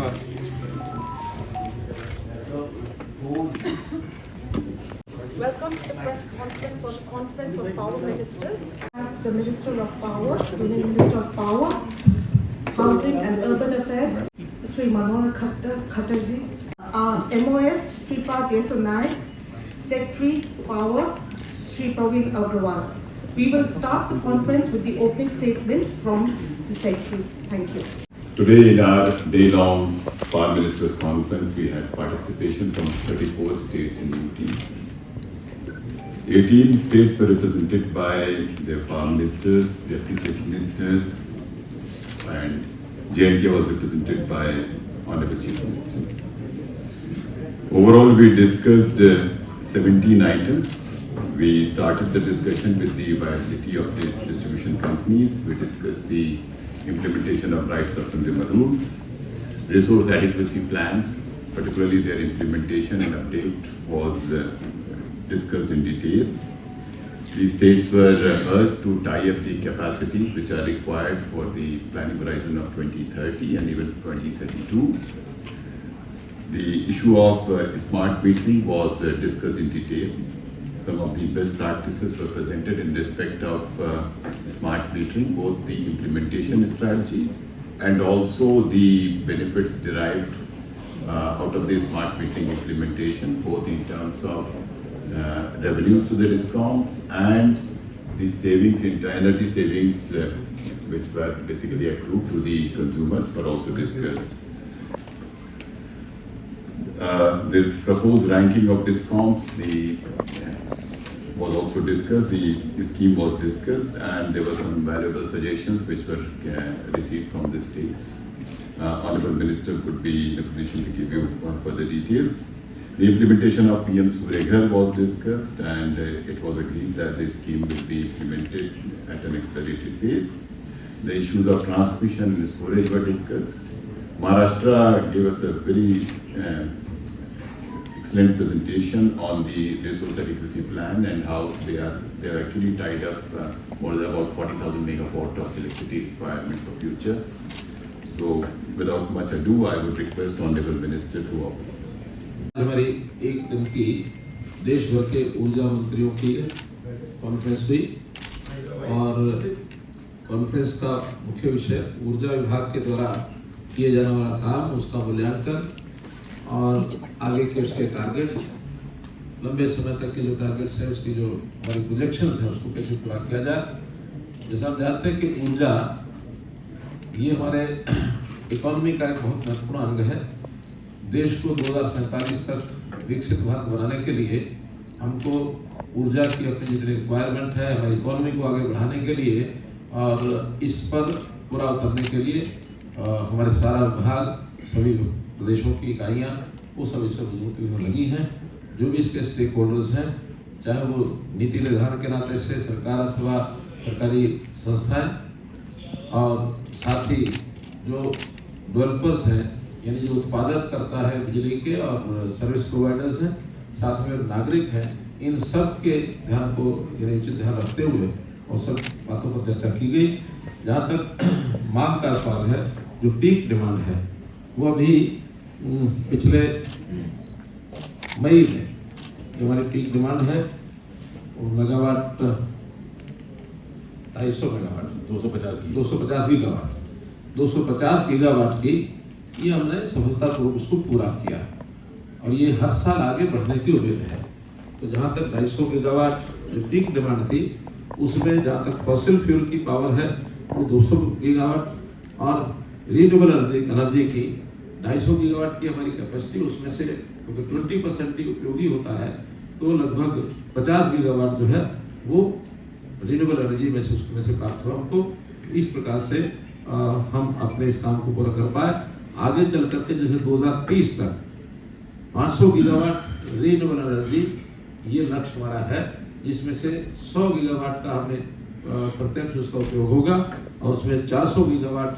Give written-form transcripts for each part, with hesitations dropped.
Welcome to the press conference on Conference of Power Ministers. The Minister of Power, Union Minister of Power, Housing and Urban Affairs, Sri Manohar Khattarji, MOS, Shripad Yeso Naik, Secretary Power, Sri Praveen Agrawal. We will start the conference with the opening statement from the Secretary. Thank you. Today in our day-long Power Ministers Conference, we had participation from 34 states and UTs. 18 states were represented by their Power Ministers, Deputy Chief Ministers, and J&K was represented by Honorable Chief Minister. Overall, we discussed 17 items. We started the discussion with the viability of the distribution companies. We discussed the implementation of rights of consumer rules, resource adequacy plans, particularly their implementation and update was discussed in detail. The states were urged to tie up the capacities which are required for the planning horizon of 2030 and even 2032. The issue of smart metering was discussed in detail. Some of the best practices were presented in respect of smart metering, both the implementation strategy and also the benefits derived out of the smart metering implementation, both in terms of revenues to the DISCOMs and the savings in energy savings which were basically accrued to the consumers were also discussed. The proposed ranking of DISCOMs was also discussed, the scheme was discussed, and there were some valuable suggestions which were received from the states. Honorable Minister could be in a position to give you further details. The implementation of PM Surya Ghar was discussed, and it was agreed that the scheme will be implemented at an accelerated pace. The issues of transmission and storage were discussed. Maharashtra gave us a very excellent presentation on the resource adequacy plan and how they are actually tied up more than about 40,000 megawatt of electricity requirement for future. So without much ado, I would request Honorable Minister to open. हमारी एक दिन की देश भर के ऊर्जा मंत्रियों की कॉन्फ्रेंस हुई और कॉन्फ्रेंस का मुख्य विषय ऊर्जा विभाग के द्वारा किए जाने वाला काम, उसका मूल्यांकन और आगे के उसके टारगेट्स, लंबे समय तक के जो टारगेट्स हैं, उसकी जो हमारी प्रोजेक्शंस हैं, उसको कैसे पूरा किया जाए। जैसा हम जानते हैं कि ऊर्जा ये हमारे इकोनॉमी का एक बहुत महत्वपूर्ण अंग है। देश को 2047 तक विकसित भारत बनाने के लिए हमको ऊर्जा की अपनी जितनी रिक्वायरमेंट है, हमारी इकोनॉमी को आगे बढ़ाने के लिए और इस पर पूरा उतरने के लिए हमारे सारा विभाग, सभी प्रदेशों की इकाइयाँ, वो सब इस पर लगी हैं। जो भी इसके स्टेक होल्डर्स हैं, चाहे वो नीति निर्धारण के नाते से सरकार अथवा सरकारी संस्थाएं और साथ ही जो डेवलपर्स हैं, यानी जो उत्पादक करता है बिजली के और सर्विस प्रोवाइडर्स हैं, साथ में नागरिक हैं, इन सब के ध्यान को यानी उचित ध्यान रखते हुए और सब बातों पर चर्चा की गई। जहाँ तक मांग का सवाल है, जो पीक डिमांड है, वो अभी पिछले मई में जो हमारी पीक डिमांड है वो मेगावाट 250 मेगावाट 250 गीगावाट की ये हमने सफलतापूर्वक उसको पूरा किया और ये हर साल आगे बढ़ने की उम्मीद है। तो जहाँ तक 250 गीगावाट जो पीक डिमांड थी, उसमें जहाँ तक फॉसिल फ्यूल की पावर है वो 200 गीगावाट और रीन्यूएबल एनर्जी की 250 गीगावाट की हमारी कैपेसिटी, उसमें से क्योंकि 20% ही उपयोगी होता है, तो लगभग 50 गीगावाट जो है वो रीन्यूएबल एनर्जी में से उसमें से प्राप्त हुआ। हमको इस प्रकार से हम अपने इस काम को पूरा कर पाए। आगे चल करके जैसे 2030 तक 500 गीगावाट रीन्यूएबल एनर्जी ये लक्ष्य हमारा है, जिसमें से 100 गीगावाट का हमें प्रत्यक्ष उसका उपयोग होगा और उसमें 400 गीगावाट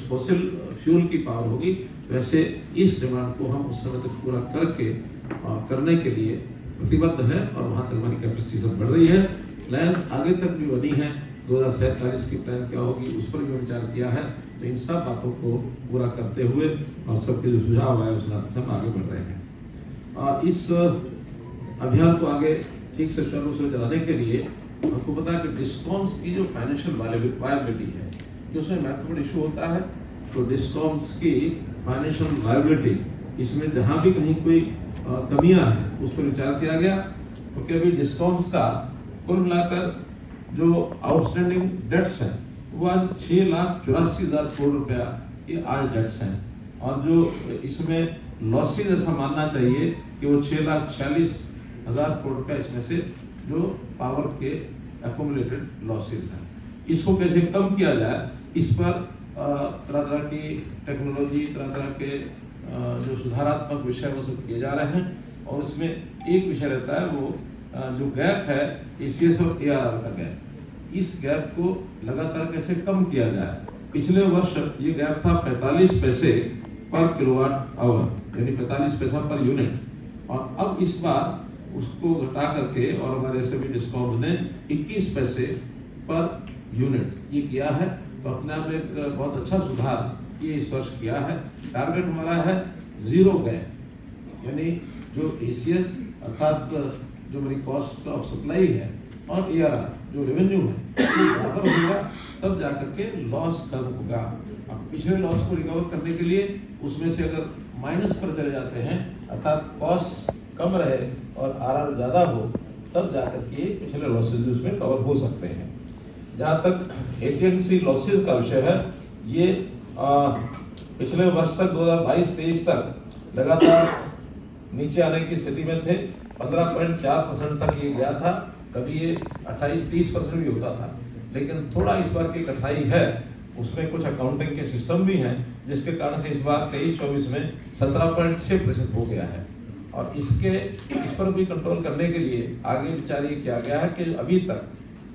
फॉसिल फ्यूल की पावर होगी। वैसे इस डिमांड को हम उस समय तक पूरा करने के लिए प्रतिबद्ध है और वहाँ तक हमारी कैपेसिटी सब बढ़ रही है। प्लान आगे तक भी बनी है, 2047 की प्लान क्या होगी उस पर भी विचार किया है। तो इन सब बातों को पूरा करते हुए और सबके जो सुझाव आए उस नाते से हम आगे बढ़ रहे हैं। और इस अभियान को आगे ठीक से चालू से चलाने के लिए आपको पता है कि डिस्कॉम्स की जो फाइनेंशियल वायबिलिटी है, जो उसमें महत्वपूर्ण इशू होता है। तो डिस्कॉम्स की फाइनेंशियल वायबिलिटी, इसमें जहाँ भी कहीं कोई कमियां हैं उस पर विचार किया गया, क्योंकि अभी डिस्कॉम्स का कुल मिलाकर जो आउटस्टैंडिंग डेट्स हैं वो आज 6,84,000 करोड़ रुपया ये आज डेट्स हैं। और जो इसमें लॉसेज ऐसा मानना चाहिए कि वो 6,46,000 करोड़ रुपया इसमें से जो पावर के एक्यूमुलेटेड लॉसेज हैं, इसको कैसे कम किया जाए, इस पर तरह तरह की टेक्नोलॉजी, तरह तरह के जो सुधारात्मक विषय वो सब किए जा रहे हैं। और उसमें एक विषय रहता है वो जो गैप है ACS और ARR का गैप, इस गैप को लगातार कैसे कम किया जाए। पिछले वर्ष ये गैप था 45 पैसे पर किलोवाट आवर, यानी 45 पैसा पर यूनिट, और अब इस बार उसको घटा करके और हमारे सभी डिस्कॉम्स ने 21 पैसे पर यूनिट ये किया है। तो अपने आप में एक बहुत अच्छा सुधार ये इस वर्ष किया है। टारगेट हमारा है 0 गैप, यानी जो ACS अर्थात जो मेरी कॉस्ट ऑफ सप्लाई है और ARR जो रेवेन्यू है वो बराबर होगा, तब जाकर के लॉस कम होगा। अब पिछले लॉस को रिकवर करने के लिए उसमें से अगर माइनस पर चले जाते हैं, अर्थात कॉस्ट कम रहे और RR ज़्यादा हो, तब जाकर के पिछले लॉसेज भी उसमें कवर हो सकते हैं। जहाँ तक AT&C लॉसेज का विषय है, ये पिछले वर्ष तक 2022-23 तक लगातार नीचे आने की स्थिति में थे। 15.4% तक ये गया था, कभी ये 28-30% भी होता था, लेकिन थोड़ा इस बार की कठिनाई है, उसमें कुछ अकाउंटिंग के सिस्टम भी हैं जिसके कारण से इस बार 23-24 में 17.6% हो गया है। और इस पर भी कंट्रोल करने के लिए आगे विचार ये किया गया है कि अभी तक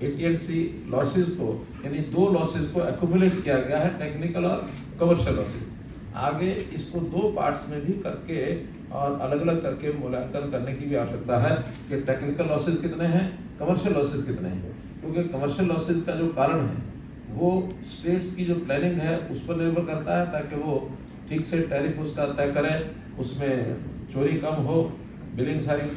AT&C लॉसेज को, यानी 2 लॉसेज को एक्यूमुलेट किया गया है, टेक्निकल और कमर्शियल लॉसेज। आगे इसको 2 पार्ट्स में भी करके और अलग अलग करके मूल्यांकन करने की भी आवश्यकता है कि टेक्निकल लॉसेज कितने हैं, कमर्शियल लॉसेज कितने हैं। क्योंकि कमर्शियल लॉसेज का जो कारण है वो स्टेट्स की जो प्लानिंग है उस पर निर्भर करता है, ताकि वो ठीक से टैरिफ उसका तय करें, उसमें चोरी कम हो, बिलिंग सारी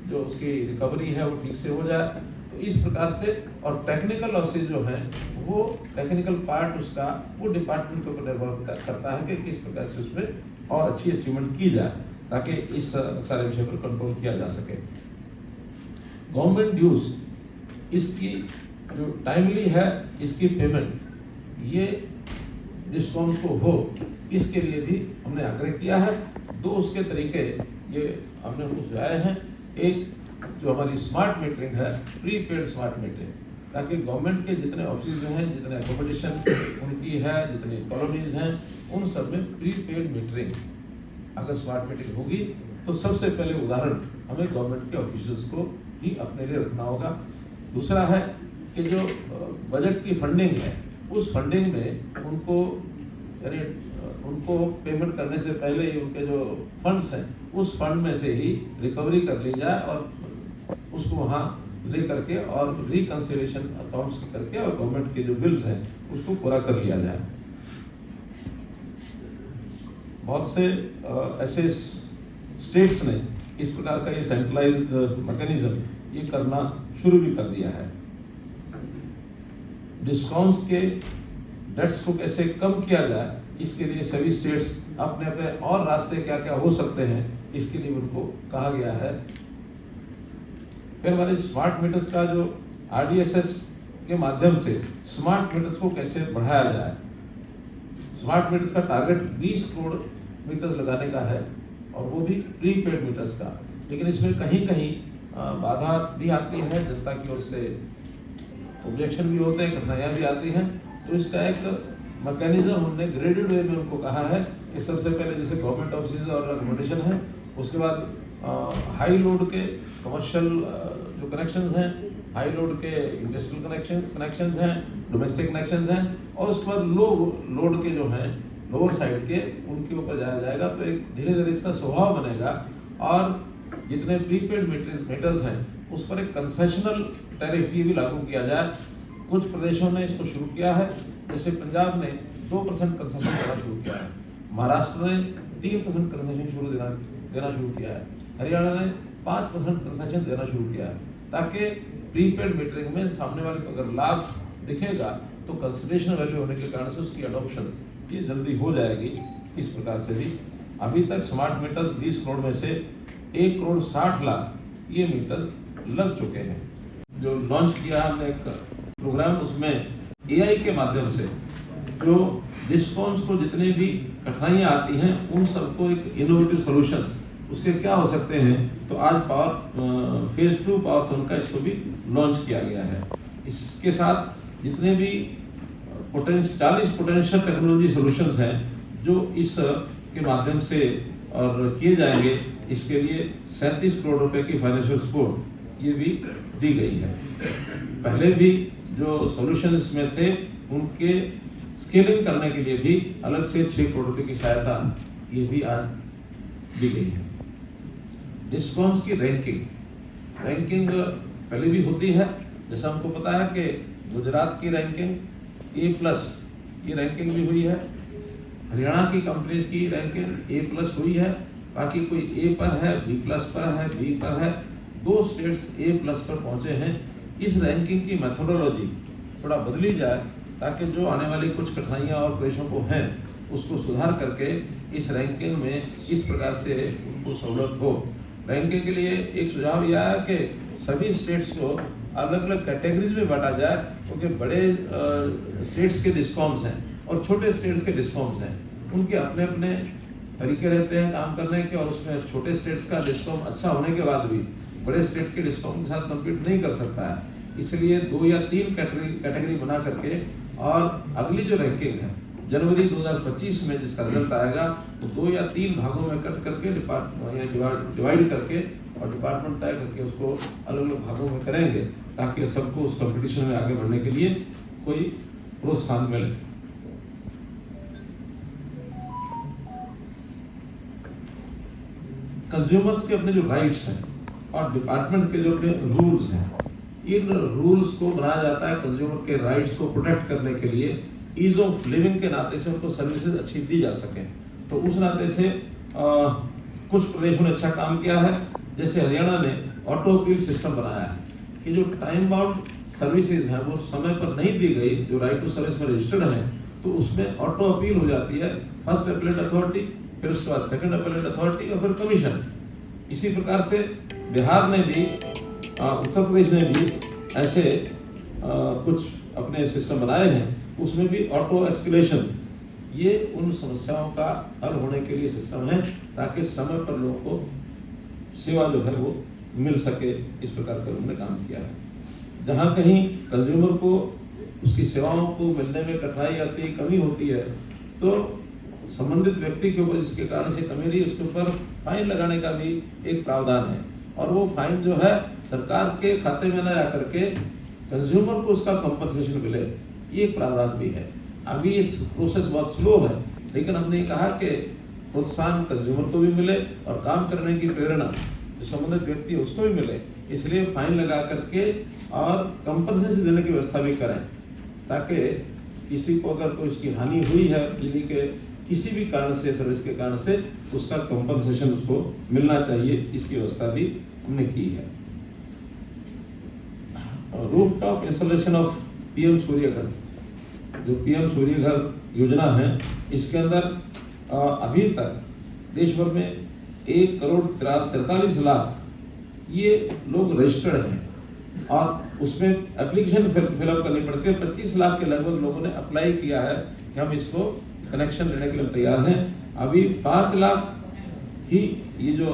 जो उसकी रिकवरी है वो ठीक से हो जाए। तो इस प्रकार से, और टेक्निकल लॉसेज जो हैं वो टेक्निकल पार्ट उसका वो डिपार्टमेंट के ऊपर निर्भर करता है कि किस प्रकार से उसमें और अच्छी अचीवमेंट की जाए, ताकि इस सारे विषय पर कंट्रोल किया जा सके। गवर्नमेंट ड्यूज, इसकी जो टाइमली है इसकी पेमेंट ये डिस्कॉम्स को हो, इसके लिए भी हमने आग्रह किया है। 2 उसके तरीके ये हमने उनको सुझाए हैं। एक जो हमारी स्मार्ट मीटरिंग है, प्रीपेड स्मार्ट मीटरिंग, ताकि गवर्नमेंट के जितने ऑफिस हैं, जितने एकोमोडेशन उनकी है, जितनी कॉलोनीज हैं, उन सब में प्रीपेड मीटरिंग अगर स्मार्ट मीटरिंग होगी तो सबसे पहले उदाहरण हमें गवर्नमेंट के ऑफिसर्स को ही अपने लिए रखना होगा। दूसरा है कि जो बजट की फंडिंग है, उस फंडिंग में उनको, यानी उनको पेमेंट करने से पहले ही उनके जो फंड्स हैं उस फंड में से ही रिकवरी कर ली जाए और उसको वहाँ ले करके और रिकंसिलिएशन अकाउंट्स करके और गवर्नमेंट के जो बिल्स हैं उसको पूरा कर लिया जाए। बहुत से ऐसे स्टेट्स ने इस प्रकार का ये सेंट्रलाइज्ड मैकेनिज्म ये करना शुरू भी कर दिया है। डिस्कॉम्स के डेट्स को कैसे कम किया जाए, इसके लिए सभी स्टेट्स अपने अपने और रास्ते क्या क्या हो सकते हैं, इसके लिए उनको कहा गया है। फिर हमारे स्मार्ट मीटर्स का जो RDSS के माध्यम से स्मार्ट मीटर्स को कैसे बढ़ाया जाए। स्मार्ट मीटर्स का टारगेट 20 करोड़ मीटर्स लगाने का है, और वो भी प्रीपेड मीटर्स का, लेकिन इसमें कहीं कहीं बाधा भी आती है, जनता की ओर से ऑब्जेक्शन भी होते हैं, कठिनाइयाँ भी आती हैं। तो इसका एक मैकेनिज्म हमने ग्रेडेड वे में उनको कहा है कि सबसे पहले जैसे गवर्नमेंट ऑफिस और अकोमोडेशन है, उसके बाद हाई लोड के कमर्शियल जो कनेक्शंस हैं, हाई लोड के इंडस्ट्रियल कनेक्शंस हैं, डोमेस्टिक कनेक्शंस हैं, और उसके बाद लो लोड के जो हैं लोअर साइड के, उनके ऊपर जाया जाएगा। तो एक धीरे धीरे इसका स्वभाव बनेगा, और जितने प्रीपेड मीटर्स हैं उस पर एक कंसेशनल टैरिफ भी लागू किया जाए। कुछ प्रदेशों ने इसको शुरू किया है, जैसे पंजाब ने 2% कंसेशन देना शुरू किया है। महाराष्ट्र ने 3% कंसेशन देना शुरू किया है। हरियाणा ने 5% कंसेशन देना शुरू किया है, ताकि प्रीपेड मीटरिंग में सामने वाले को अगर लाभ दिखेगा तो कंसिडरेशन वैल्यू होने के कारण से उसकी अडॉप्शन ये जल्दी हो जाएगी। इस प्रकार से भी अभी तक स्मार्ट मीटर्स 20 करोड़ में से 1 करोड़ 60 लाख ये मीटर्स लग चुके हैं। जो लॉन्च किया हमने एक प्रोग्राम, उसमें AI के माध्यम से जो डिस्कॉम्स को जितने भी कठिनाइयाँ आती हैं उन सबको एक इनोवेटिव सॉल्यूशंस उसके क्या हो सकते हैं, तो आज फेज 2 पावरथॉन का इसको भी लॉन्च किया गया है। इसके साथ जितने भी 40 पोटेंशियल टेक्नोलॉजी सॉल्यूशंस हैं जो इस के माध्यम से और किए जाएंगे, इसके लिए 37 करोड़ रुपए की फाइनेंशियल सपोर्ट ये भी दी गई है। पहले भी जो सॉल्यूशंस में थे उनके स्केलिंग करने के लिए भी अलग से 6 करोड़ रुपए की सहायता ये भी आज दी गई है। डिस्कॉम्स की रैंकिंग पहले भी होती है, जैसा हमको पता है कि गुजरात की रैंकिंग A+ ये रैंकिंग भी हुई है, हरियाणा की कंपनीज की रैंकिंग A+ हुई है, बाकी कोई A पर है, B+ पर है, B पर है, 2 स्टेट्स A+ पर पहुंचे हैं। इस रैंकिंग की मेथोडोलॉजी थोड़ा बदली जाए ताकि जो आने वाली कुछ कठिनाइयाँ और प्रेशरों को हैं उसको सुधार करके इस रैंकिंग में इस प्रकार से उनको सहूलत हो। रैंकिंग के लिए एक सुझाव यह है कि सभी स्टेट्स को अलग अलग कैटेगरीज में बांटा जाए, क्योंकि बड़े स्टेट्स के डिस्कॉम्स हैं और छोटे स्टेट्स के डिस्कॉम्स हैं, उनके अपने अपने तरीके रहते हैं काम करने के, और उसमें छोटे स्टेट्स का डिस्कॉम अच्छा होने के बाद भी बड़े स्टेट के डिस्कॉम के साथ कम्पीट नहीं कर सकता है। इसलिए 2 या 3 कैटेगरी बना करके और अगली जो रैंकिंग है जनवरी 2025 में जिसका रिजल्ट आएगा तो 2 या 3 भागों में कट करके डिवाइड करके और डिपार्टमेंट तय करके उसको अलग अलग भागों में करेंगे, ताकि सबको उस कंपटीशन में आगे बढ़ने के लिए कोई प्रोत्साहन मिले। कंज्यूमर्स के अपने जो राइट्स हैं और डिपार्टमेंट के जो अपने रूल्स हैं, इन रूल्स को बनाया जाता है कंज्यूमर के राइट्स को प्रोटेक्ट करने के लिए, ईज ऑफ लिविंग के नाते से उनको सर्विसेज अच्छी दी जा सके। तो उस नाते से कुछ प्रदेशों ने अच्छा काम किया है, जैसे हरियाणा ने ऑटो अपील सिस्टम बनाया है कि जो टाइम बाउंड सर्विसेज हैं वो समय पर नहीं दी गई, जो राइट टू सर्विस में रजिस्टर्ड है, तो उसमें ऑटो अपील हो जाती है, फर्स्ट अपीलेट अथॉरिटी, फिर उसके बाद सेकंड अपीलेट अथॉरिटी और फिर कमीशन। इसी प्रकार से बिहार ने भी, उत्तर प्रदेश ने भी ऐसे कुछ अपने सिस्टम बनाए हैं, उसमें भी ऑटो एस्केलेशन ये उन समस्याओं का हल होने के लिए सिस्टम है, ताकि समय पर लोगों को सेवा जो है वो मिल सके। इस प्रकार का उन्होंने काम किया है। जहाँ कहीं कंज्यूमर को उसकी सेवाओं को मिलने में कठिनाई आती है, कमी होती है, तो संबंधित व्यक्ति के ऊपर जिसके कारण से कमी रही उसके ऊपर फाइन लगाने का भी एक प्रावधान है, और वो फाइन जो है सरकार के खाते में न जा करके कंज्यूमर को उसका कंपनसेशन मिले, ये एक प्रावधान भी है। अभी इस प्रोसेस बहुत स्लो है, लेकिन हमने कहा कि प्रोत्साहन कंज्यूमर को भी मिले और काम करने की प्रेरणा जो संबंधित व्यक्ति है उसको भी मिले, इसलिए फाइन लगा करके और कंपनसेशन देने की व्यवस्था भी करें, ताकि किसी को अगर कोई उसकी हानि हुई है बिजली के किसी भी कारण से, सर्विस के कारण से, उसका कंपनसेशन उसको मिलना चाहिए, इसकी व्यवस्था भी हमने की है। रूफटॉप इंस्टॉलेशन ऑफ PM सूर्य घर, जो PM सूर्य घर योजना है, इसके अंदर अभी तक देश भर में 1 करोड़ 43 लाख ये लोग रजिस्टर्ड हैं, और उसमें एप्लीकेशन फिलअप करनी पड़ती है। 25 लाख के लगभग लोगों ने अप्लाई किया है कि हम इसको कनेक्शन लेने के लिए तैयार हैं। अभी 5 लाख ही ये जो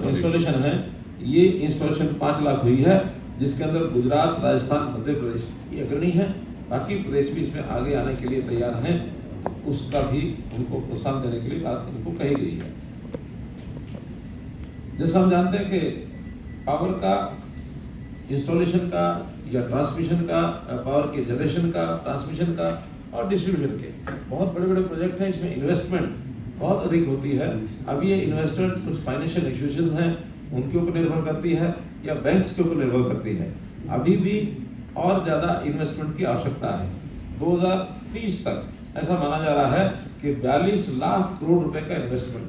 इंस्टॉलेशन है, ये इंस्टॉलेशन 5 लाख हुई है, जिसके अंदर गुजरात, राजस्थान, मध्य प्रदेश ये अग्रणी है, बाकी प्रदेश भी इसमें आगे आने के लिए तैयार हैं। उसका भी उनको प्रोत्साहन देने के लिए बात उनको कही गई है। जैसा हम जानते हैं कि पावर का इंस्टॉलेशन का या ट्रांसमिशन का, पावर के जनरेशन का, ट्रांसमिशन का और डिस्ट्रीब्यूशन के बहुत बड़े बड़े प्रोजेक्ट हैं, इसमें इन्वेस्टमेंट बहुत अधिक होती है। अब ये इन्वेस्टमेंट कुछ फाइनेंशियल इंस्टीट्यूशंस हैं उनके ऊपर निर्भर करती है या बैंक्स के ऊपर निर्भर करती है। अभी भी और ज़्यादा इन्वेस्टमेंट की आवश्यकता है। 2030 तक ऐसा माना जा रहा है कि 42 लाख करोड़ रुपए का इन्वेस्टमेंट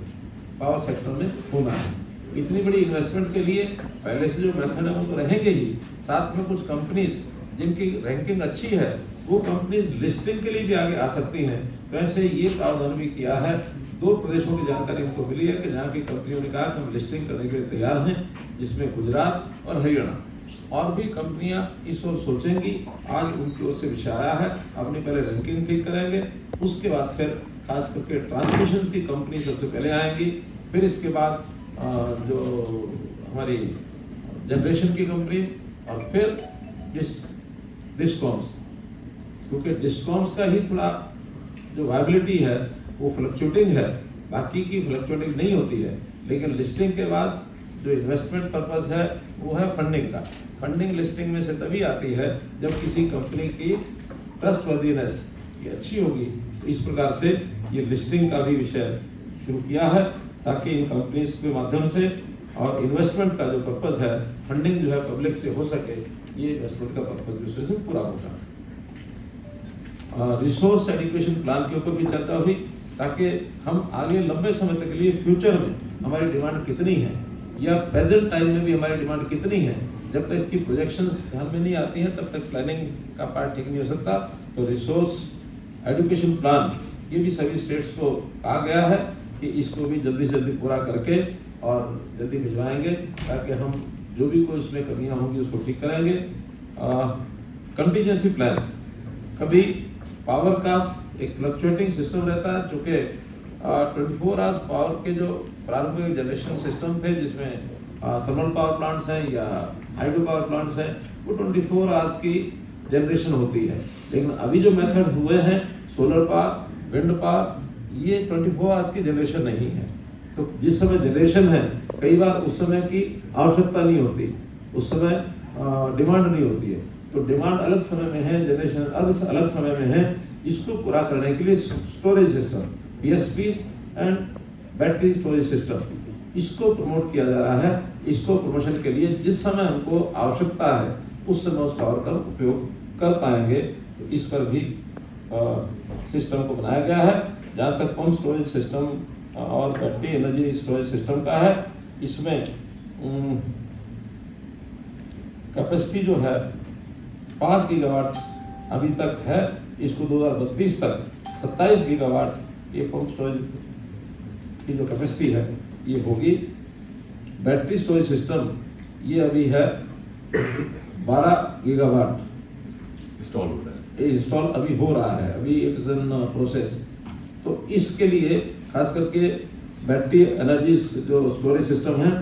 पावर सेक्टर में होना है। इतनी बड़ी इन्वेस्टमेंट के लिए पहले से जो मेथड है वो तो रहेंगे ही, साथ में कुछ कंपनीज जिनकी रैंकिंग अच्छी है वो कंपनीज लिस्टिंग के लिए भी आगे आ सकती हैं। तो ऐसे ये प्रावधान भी किया है। 2 प्रदेशों की जानकारी हमको मिली है कि जहाँ की कंपनियों ने कहा कि हम लिस्टिंग करने के लिए तैयार हैं, जिसमें गुजरात और हरियाणा। और भी कंपनियां इस ओर सोचेंगी। आज उनकी ओर से विषय आया है, अपनी पहले रैंकिंग ठीक करेंगे, उसके बाद फिर खास करके ट्रांसमिशन की कंपनी सबसे पहले आएंगी, फिर इसके बाद जो हमारी जनरेशन की कंपनीज और फिर डिस्कॉम्स, क्योंकि डिस्कॉम्स का ही थोड़ा जो वायबिलिटी है वो फ्लक्चुएटिंग है, बाकी की फ्लक्चुएटिंग नहीं होती है। लेकिन लिस्टिंग के बाद जो इन्वेस्टमेंट पर्पस है वो है फंडिंग का। फंडिंग लिस्टिंग में से तभी आती है जब किसी कंपनी की ट्रस्टवर्दीनेस ये अच्छी होगी। तो इस प्रकार से ये लिस्टिंग का भी विषय शुरू किया है ताकि इन कंपनीज के माध्यम से और इन्वेस्टमेंट का जो पर्पस है, फंडिंग जो है पब्लिक से हो सके, ये इन्वेस्टमेंट का पर्पस जो है पूरा होगा। रिसोर्स एडिक्वेशन प्लान के ऊपर भी चर्चा हुई ताकि हम आगे लंबे समय तक के लिए फ्यूचर में हमारी डिमांड कितनी है या प्रेजेंट टाइम में भी हमारी डिमांड कितनी है, जब तक इसकी प्रोजेक्शंस ध्यान में नहीं आती हैं तब तक प्लानिंग का पार्ट ठीक नहीं हो सकता। तो रिसोर्स एजुकेशन प्लान ये भी सभी स्टेट्स को कहा गया है कि इसको भी जल्दी से जल्दी पूरा करके और जल्दी भिजवाएंगे ताकि हम जो भी कोई उसमें कमियां होंगी उसको ठीक करेंगे। कंटीजेंसी प्लान, कभी पावर का एक फ्लक्चुएटिंग सिस्टम रहता है, चूँकि 24 आवर्स पावर के जो प्रारंभिक जनरेशन सिस्टम थे जिसमें थर्मल पावर प्लांट्स हैं या हाइड्रो पावर प्लांट्स हैं, वो 24 आवर्स की जनरेशन होती है। लेकिन अभी जो मेथड हुए हैं सोलर पावर, विंड पावर, ये 24 आवर्स की जनरेशन नहीं है। तो जिस समय जनरेशन है कई बार उस समय की आवश्यकता नहीं होती, उस समय डिमांड नहीं होती है। तो डिमांड अलग समय में है, जनरेशन अलग समय में है। इसको पूरा करने के लिए storage system, PSPs and battery storage system, इसको प्रमोट किया जा रहा है। इसको प्रमोशन के लिए जिस समय हमको आवश्यकता है उस समय उस पावर का उपयोग कर पाएंगे। तो इस पर भी सिस्टम को बनाया गया है। जहाँ तक पंप स्टोरेज सिस्टम और बैटरी एनर्जी स्टोरेज सिस्टम का है, इसमें कैपेसिटी जो है 5 गीगावाट अभी तक है। इसको 2032 तक 27 गीगावाट ये पंप स्टोरेज की जो कैपेसिटी है ये होगी। बैटरी स्टोरेज सिस्टम ये अभी है 12 गीगावाट इंस्टॉल हो रहा है, ये इंस्टॉल अभी हो रहा है, अभी इट इज इन प्रोसेस। तो इसके लिए खास करके बैटरी एनर्जी जो स्टोरेज सिस्टम है,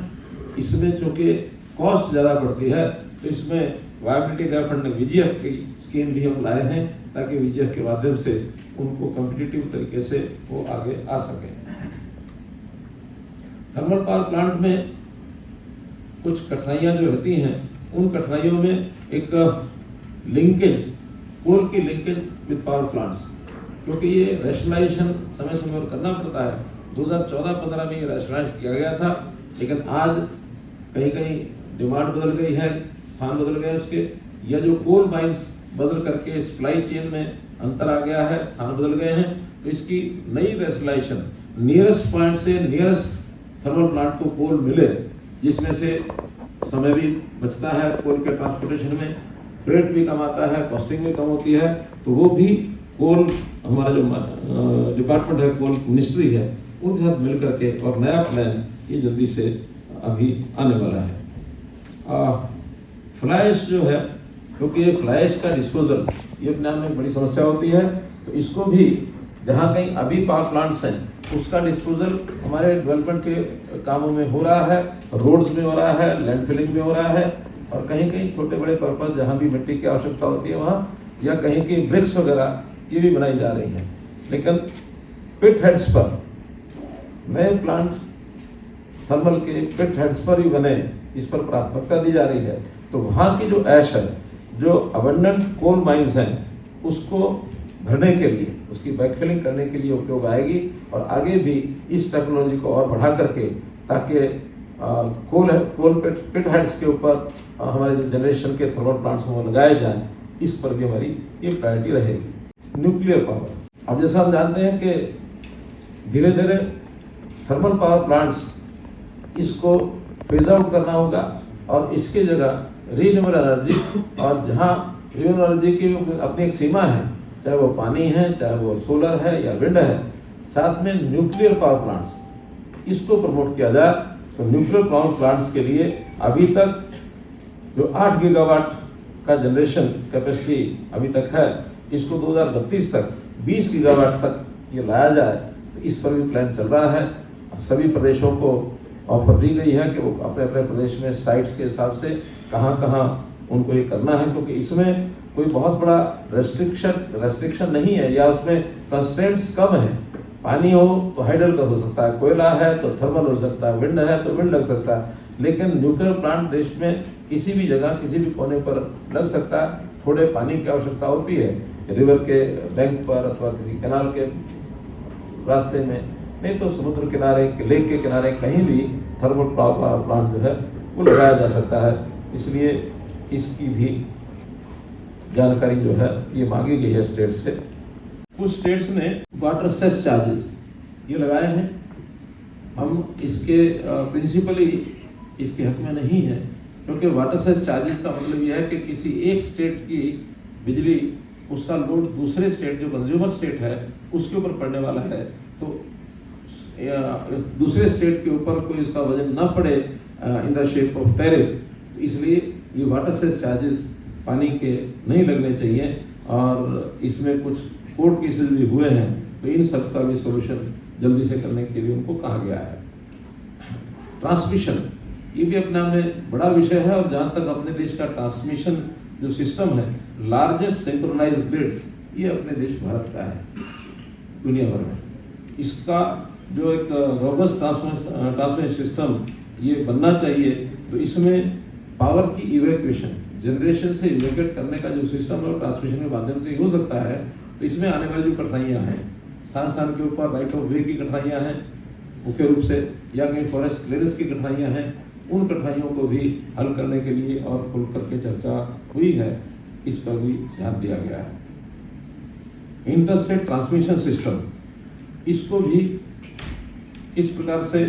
इसमें चूँकि कॉस्ट ज़्यादा पड़ती है तो इसमें वायबिलिटी गैप फंडिंग VGF की स्कीम भी हम लाए हैं ताकि VGF के माध्यम से उनको कम्पिटिटिव तरीके से वो आगे आ सके। थर्मल पावर प्लांट में कुछ कठिनाइयाँ जो रहती हैं, उन कठिनाइयों में एक लिंकेज, कोल की लिंकेज विद पावर प्लांट्स, क्योंकि ये रैशनलाइजेशन समय समय पर करना पड़ता है। 2014-15 में ये रैशनलाइज किया गया था, लेकिन आज कहीं कहीं डिमांड बदल गई है, स्थान बदल गए उसके, या जो कोल माइंस बदल करके सप्लाई चेन में अंतर आ गया है, स्थान बदल गए हैं। तो इसकी नई रैशनलाइजेशन नियरेस्ट पॉइंट से नियरेस्ट थर्मल प्लांट को कोल मिले, जिसमें से समय भी बचता है कोल के ट्रांसपोर्टेशन में, फ्रेट भी कम आता है, कॉस्टिंग भी कम होती है। तो वो भी कोल हमारा जो डिपार्टमेंट है, कोल मिनिस्ट्री है, उनके साथ मिल करके और नया प्लान ये जल्दी से अभी आने वाला है। फ्लाई ऐश जो है, क्योंकि ये फ्लाई ऐश का डिस्पोजल ये अपने आप में बड़ी समस्या होती है, तो इसको भी जहाँ कहीं अभी पावर प्लांट्स हैं उसका डिस्पोजल हमारे डेवलपमेंट के कामों में हो रहा है, रोड्स में हो रहा है, लैंड फिलिंग में हो रहा है, और कहीं कहीं छोटे बड़े पर्पज जहाँ भी मिट्टी की आवश्यकता होती है वहाँ, या कहीं की ब्रिक्स वगैरह ये भी बनाई जा रही हैं। लेकिन पिट हेड्स पर नए प्लांट थर्मल के पिट हेड्स पर ही बने, इस पर प्राथमिकता दी जा रही है। तो वहाँ की जो ऐश है, जो अबंडेंट कोल माइंस हैं, उसको भरने के लिए, उसकी बैकफिलिंग करने के लिए उपयोग आएगी। और आगे भी इस टेक्नोलॉजी को और बढ़ा करके ताकि कोल पिट हेड्स के ऊपर हमारे जो जनरेशन के थर्मल प्लांट्स में लगाए जाएं, इस पर भी हमारी ये प्रायोरिटी रहेगी। न्यूक्लियर पावर, अब जैसा हम जानते हैं कि धीरे धीरे थर्मल पावर प्लांट्स इसको फेज आउट करना होगा और इसके जगह रीन्यूएबल एनर्जी, और जहाँ रीन्यूएबल एनर्जी की अपनी एक सीमा है, चाहे वो पानी है, चाहे वो सोलर है या विंड है, साथ में न्यूक्लियर पावर प्लांट्स, इसको प्रमोट किया जाए। तो न्यूक्लियर पावर प्लांट्स के लिए अभी तक जो 8 गीगावाट का जनरेशन कैपेसिटी अभी तक है, इसको 2032 तक 20 गीगावाट तक ये लाया जाए, तो इस पर भी प्लान चल रहा है। सभी प्रदेशों को ऑफर दी गई है कि वो अपने अपने प्रदेश में साइट्स के हिसाब से कहाँ कहाँ उनको ये करना है, क्योंकि इसमें कोई बहुत बड़ा रेस्ट्रिक्शन नहीं है या उसमें कंस्ट्रेंट्स कम है। पानी हो तो हाइडल का हो सकता है, कोयला है तो थर्मल हो सकता है, विंड है तो विंड लग सकता है, लेकिन न्यूक्लियर प्लांट देश में किसी भी जगह किसी भी कोने पर लग सकता है। थोड़े पानी की आवश्यकता होती है, रिवर के बैंक पर अथवा किसी कैनाल के रास्ते में, नहीं तो समुद्र किनारे, लेक के किनारे कहीं भी थर्मल पावर प्लांट जो है वो लगाया जा सकता है। इसलिए इसकी भी जानकारी जो है ये मांगी गई है स्टेट से। कुछ स्टेट्स ने वाटर सेस चार्जेस ये लगाए हैं। हम इसके प्रिंसिपली इसके हक में नहीं है, क्योंकि वाटर सेस चार्जेस का मतलब यह है कि किसी एक स्टेट की बिजली, उसका लोड दूसरे स्टेट जो कंज्यूमर स्टेट है उसके ऊपर पड़ने वाला है, तो दूसरे स्टेट के ऊपर कोई इसका वजन न पड़े in the shape of tariff. इसलिए ये वाटर सेस चार्जेस पानी के नहीं लगने चाहिए, और इसमें कुछ कोर्ट केसेस भी हुए हैं, तो इन सब का भी सोल्यूशन जल्दी से करने के लिए उनको कहा गया है। ट्रांसमिशन ये भी अपने आप में बड़ा विषय है, और जहाँ तक अपने देश का ट्रांसमिशन जो सिस्टम है, लार्जेस्ट सिंक्रोनाइज्ड ग्रिड, ये अपने देश भारत का है दुनिया भर में। इसका जो एक रोबस्ट ट्रांसमिशन सिस्टम ये बनना चाहिए, तो इसमें पावर की इवैक्यूएशन, जनरेशन से इवैक्यूएट करने का जो सिस्टम है वो ट्रांसमिशन के माध्यम से हो सकता है। तो इसमें आने वाली जो कठिनाइयाँ हैं, स्थान के ऊपर राइट ऑफ वे की कठिनाइयाँ हैं मुख्य रूप से, या कहीं फॉरेस्ट क्लियरेंस की कठिनाइयाँ हैं, उन कठिनाइयों को भी हल करने के लिए और खुल करके चर्चा हुई है, इस पर भी ध्यान दिया गया है। इंटरस्टेट ट्रांसमिशन सिस्टम, इसको भी किस प्रकार से,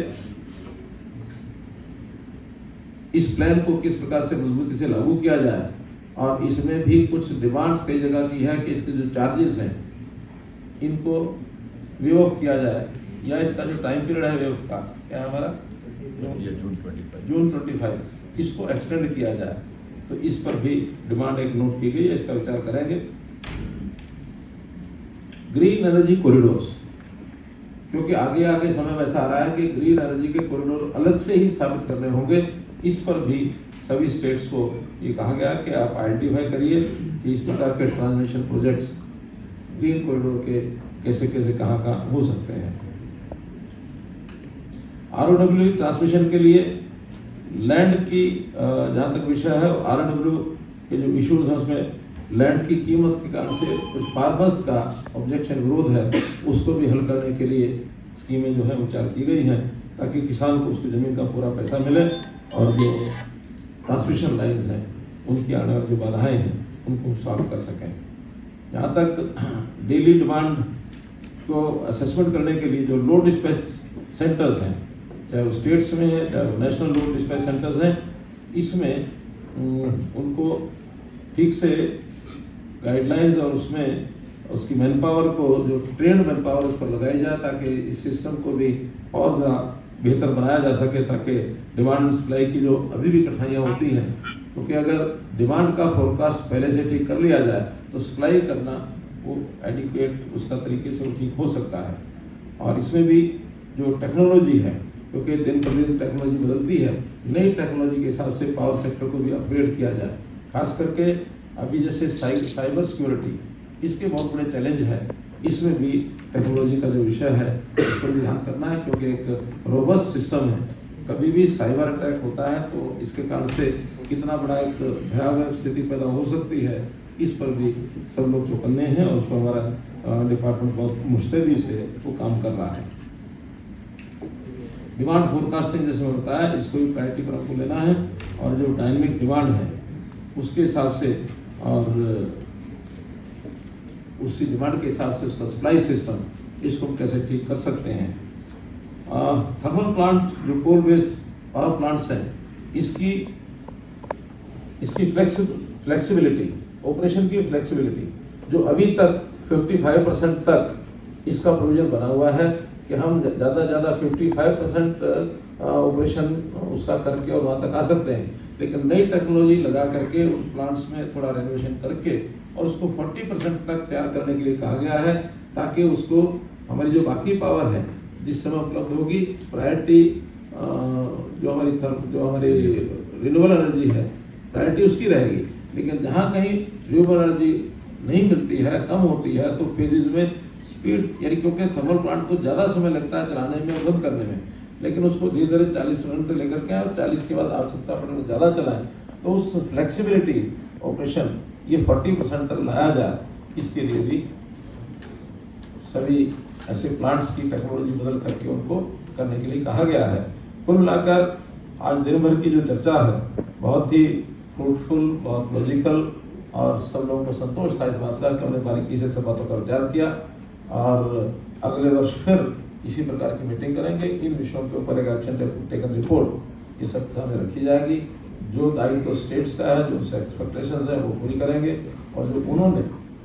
इस प्लान को किस प्रकार से मजबूती से लागू किया जाए, और इसमें भी कुछ डिमांड्स कई जगह की है कि इसके जो चार्जेस हैं इनको वेव ऑफ किया जाए, या इसका जो टाइम पीरियड है वेव का, क्या है हमारा जून 25, इसको एक्सटेंड किया जाए। तो इस पर भी डिमांड एक नोट की गई है, इसका विचार करेंगे। ग्रीन एनर्जी कॉरिडोर्स, क्योंकि आगे आगे समय वैसा आ रहा है कि ग्रीन एनर्जी के कॉरिडोर अलग से ही स्थापित करने होंगे। इस पर भी सभी स्टेट्स को ये कहा गया कि आप आइडेंटिफाई करिए कि इस प्रकार के ट्रांसमिशन प्रोजेक्ट्स ग्रीन कॉरिडोर के कैसे कैसे कहाँ हो सकते हैं। ROW ट्रांसमिशन के लिए लैंड की जहाँ तक विषय है, ROW के जो इश्यूज हैं उसमें लैंड की कीमत के कारण से कुछ फार्मर्स का ऑब्जेक्शन, विरोध है, उसको भी हल करने के लिए स्कीमें जो है विचार की गई हैं, ताकि किसान को उसकी ज़मीन का पूरा पैसा मिले, और जो ट्रांसमिशन लाइन्स हैं उनकी आने वाली जो बाधाएँ हैं उनको सॉल्व कर सकें। यहाँ तक डेली डिमांड को असेसमेंट करने के लिए जो लोड डिस्पैच सेंटर्स हैं, चाहे वो स्टेट्स में है चाहे वो नेशनल लोड डिस्पैच सेंटर्स हैं, इसमें उनको ठीक से गाइडलाइंस और उसमें उसकी मैन पावर को, जो ट्रेंड मैन पावर उस पर लगाई जाए, ताकि इस सिस्टम को भी और ज़्यादा बेहतर बनाया जा सके, ताकि डिमांड सप्लाई की जो अभी भी कठिनाइयाँ होती हैं, क्योंकि अगर डिमांड का फोरकास्ट पहले से ठीक कर लिया जाए तो सप्लाई करना वो एडिक्वेट उसका तरीके से वो ठीक हो सकता है। और इसमें भी जो टेक्नोलॉजी है, क्योंकि दिन प्रतिदिन टेक्नोलॉजी बदलती है, नई टेक्नोलॉजी के हिसाब से पावर सेक्टर को भी अपग्रेड किया जाए। खास करके अभी जैसे साइबर सिक्योरिटी, इसके बहुत बड़े चैलेंज है, इसमें भी टेक्नोलॉजी का जो विषय है उस पर भी ध्यान करना है, क्योंकि एक रोबस्ट सिस्टम है। कभी भी साइबर अटैक होता है तो इसके कारण से कितना बड़ा एक भयावह स्थिति पैदा हो सकती है, इस पर भी सब लोग चौकन्ने हैं, और उस पर हमारा डिपार्टमेंट बहुत मुस्तैदी से वो काम कर रहा है। डिमांड फोरकास्टिंग जैसे बताया, इसको भी प्रायोरिटी पर आपको लेना है, और जो डायनेमिक डिमांड है उसके हिसाब से, और उसी डिमांड के हिसाब से उसका सप्लाई सिस्टम इसको हम कैसे ठीक कर सकते हैं। थर्मल प्लांट जो कोल बेस्ड पावर प्लांट्स हैं इसकी फ्लेक्सिबिलिटी, ऑपरेशन की फ्लेक्सिबिलिटी जो अभी तक 55% तक इसका प्रोविजन बना हुआ है कि हम ज़्यादा 55% ऑपरेशन उसका करके और वहाँ तक आ सकते हैं, लेकिन नई टेक्नोलॉजी लगा करके उन प्लांट्स में थोड़ा रेनोवेशन करके और उसको 40% तक तैयार करने के लिए कहा गया है, ताकि उसको हमारी जो बाकी पावर है जिस समय उपलब्ध होगी प्रायोरिटी जो हमारी रिन्यूएबल एनर्जी है प्रायोरिटी उसकी रहेगी, लेकिन जहाँ कहीं रिन्यूएबल एनर्जी नहीं मिलती है, कम होती है, तो फेजेज में स्पीड यानी क्योंकि थर्मल प्लांट को ज़्यादा समय लगता है चलाने में, बंद करने में, लेकिन उसको धीरे धीरे 40% तक लेकर के और 40 के बाद आवश्यकता पड़े तो ज़्यादा चलाएं, तो उस फ्लेक्सिबिलिटी ऑपरेशन ये 40% तक लाया जाए, इसके लिए भी सभी ऐसे प्लांट्स की टेक्नोलॉजी बदल करके उनको करने के लिए कहा गया है। कुल मिलाकर आज दिन भर की जो चर्चा है बहुत ही फ्रूटफुल, बहुत लॉजिकल और सब लोगों को संतोष था इस बात का कि हमने बारीकी से सब बातों का विचार किया और अगले वर्ष फिर इसी प्रकार की मीटिंग करेंगे। इन विषयों के ऊपर एक एक्शन टेकन रिपोर्ट ये सब सामने रखी जाएगी। जो दायित्व तो स्टेट्स का है, जो उनसे एक्सपेक्टेशंस हैं वो पूरी करेंगे और जो उन्होंने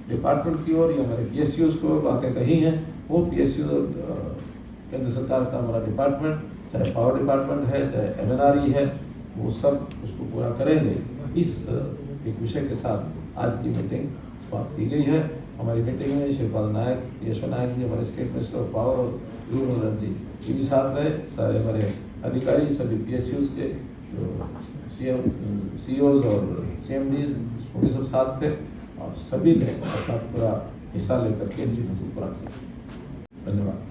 डिपार्टमेंट की ओर या हमारे PSUs को बातें कही हैं वो PSUs और केंद्र सरकार का हमारा डिपार्टमेंट, चाहे पावर डिपार्टमेंट है, चाहे MNRE है, वो सब उसको पूरा करेंगे। इस एक विषय के साथ आज की मीटिंग बात की गई है। हमारी मीटिंग में शिवपाल नायक, यशो नायक जी हमारे स्टेट मिनिस्टर ऑफ पावर और रिन्यूएबल एनर्जी ये भी साथ रहे, सारे हमारे अधिकारी सभी PSUs के जो CEOs और CMDs वो भी सब साथ थे और सभी ने अपना पूरा हिस्सा लेकर के इन चीज़ों को पूरा किया। धन्यवाद।